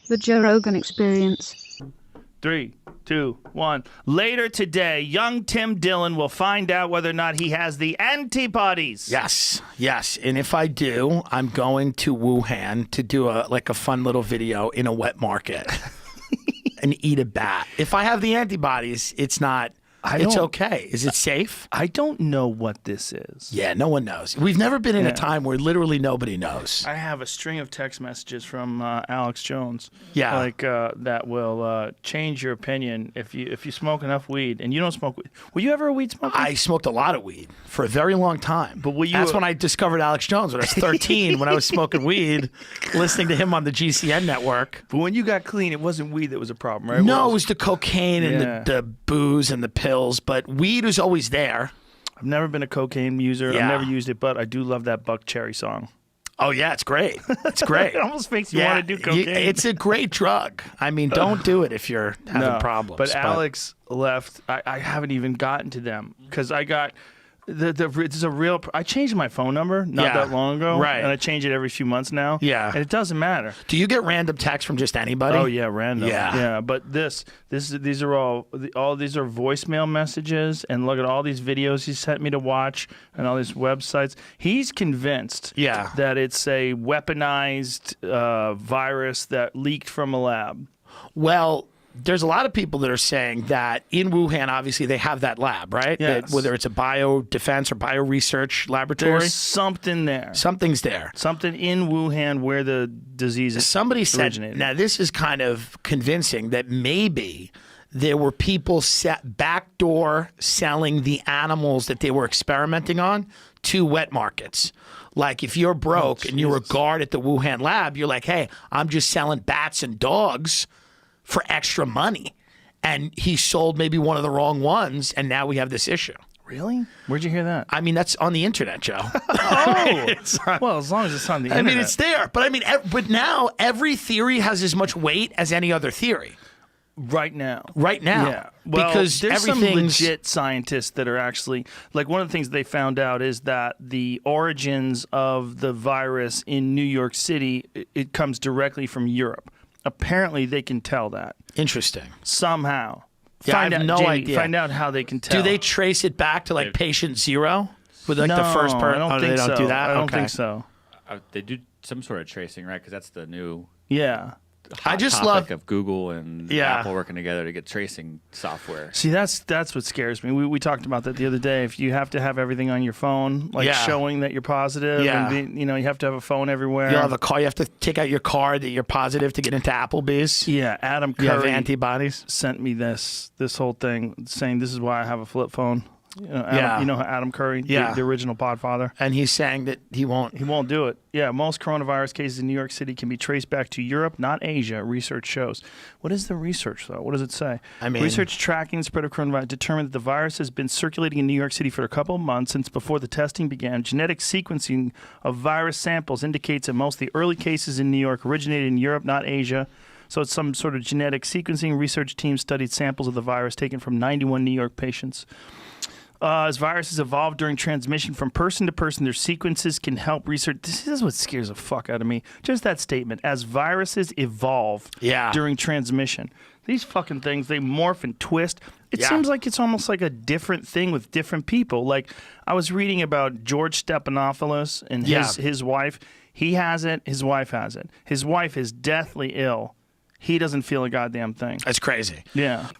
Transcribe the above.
The Joe Rogan Experience. 3, 2, 1. Later today, young Tim Dillon will find out whether or not he has the antibodies. Yes, yes. And if I do, I'm going to Wuhan to do a fun little video in a wet market and eat a bat. If I have the antibodies, it's not. It's okay. Is it safe? I don't know what this is. Yeah, no one knows. We've never been in a time where literally nobody knows. I have a string of text messages from Alex Jones. Yeah, that will change your opinion if you smoke enough weed and you don't smoke weed. Were you ever a weed smoker? I smoked a lot of weed for a very long time. But that's when I discovered Alex Jones when I was 13. When I was smoking weed, listening to him on the GCN network. But when you got clean, it wasn't weed that was a problem, right? No, it was the cocaine and the booze and the pills. But weed was always there. I've never been a cocaine user. Yeah. I've never used it, but I do love that Buck Cherry song. Oh, yeah, it's great. It's great. It almost makes you want to do cocaine. It's a great drug. I mean, don't do it if you're having problems. But Alex left. I haven't even gotten to them because I got... It's a real. I changed my phone number not that long ago, right? And I change it every few months now. Yeah, and it doesn't matter. Do you get random texts from just anybody? Oh yeah, random. Yeah. But these are all these are voicemail messages, and look at all these videos he sent me to watch, and all these websites. He's convinced, that it's a weaponized virus that leaked from a lab. Well, there's a lot of people that are saying that in Wuhan, obviously, they have that lab, right? Yes. Whether it's a bio-defense or bio-research laboratory. There's something there. Something's there. Something in Wuhan where the disease originated. Now this is kind of convincing that maybe there were people backdoor selling the animals that they were experimenting on to wet markets. Like if you're broke and you're a guard at the Wuhan lab, you're like, hey, I'm just selling bats and dogs for extra money, and he sold maybe one of the wrong ones, and now we have this issue. Really? Where'd you hear that? I mean, that's on the internet, Joe. Well, as long as it's on the internet. I mean, it's there, but I mean, but now every theory has as much weight as any other theory. Right now. Yeah. Well, because there's some legit scientists that are actually, like one of the things they found out is that the origins of the virus in New York City, it comes directly from Europe. Apparently, they can tell that. Interesting. Somehow. Yeah, I have no idea. Find out how they can tell. Do they trace it back to like patient zero? With like the first person? I don't think so. They don't do that? I don't think so. They do some sort of tracing, right? Because that's the new I just topic of Google and Apple working together to get tracing software. See, that's what scares me. We talked about that the other day. If you have to have everything on your phone, like showing that you're positive, and you have to have a phone everywhere. You'll have a car. You have to take out your card that you're positive to get into Applebee's. Yeah, Adam Curry you have antibodies. Sent me this whole thing saying this is why I have a flip phone. You know, Adam Curry, the original Podfather. And he's saying that he won't do it. Yeah, most coronavirus cases in New York City can be traced back to Europe, not Asia, research shows. What is the research, though? What does it say? I mean, research tracking the spread of coronavirus determined that the virus has been circulating in New York City for a couple of months since before the testing began. Genetic sequencing of virus samples indicates that most of the early cases in New York originated in Europe, not Asia. So it's some sort of genetic sequencing. Research team studied samples of the virus taken from 91 New York patients. As viruses evolve during transmission from person to person, their sequences can help research. This is what scares the fuck out of me. Just that statement. As viruses evolve during transmission, these fucking things, they morph and twist. It seems like it's almost like a different thing with different people. Like I was reading about George Stephanopoulos and his wife. He has it. His wife has it. His wife is deathly ill. He doesn't feel a goddamn thing. That's crazy. Yeah.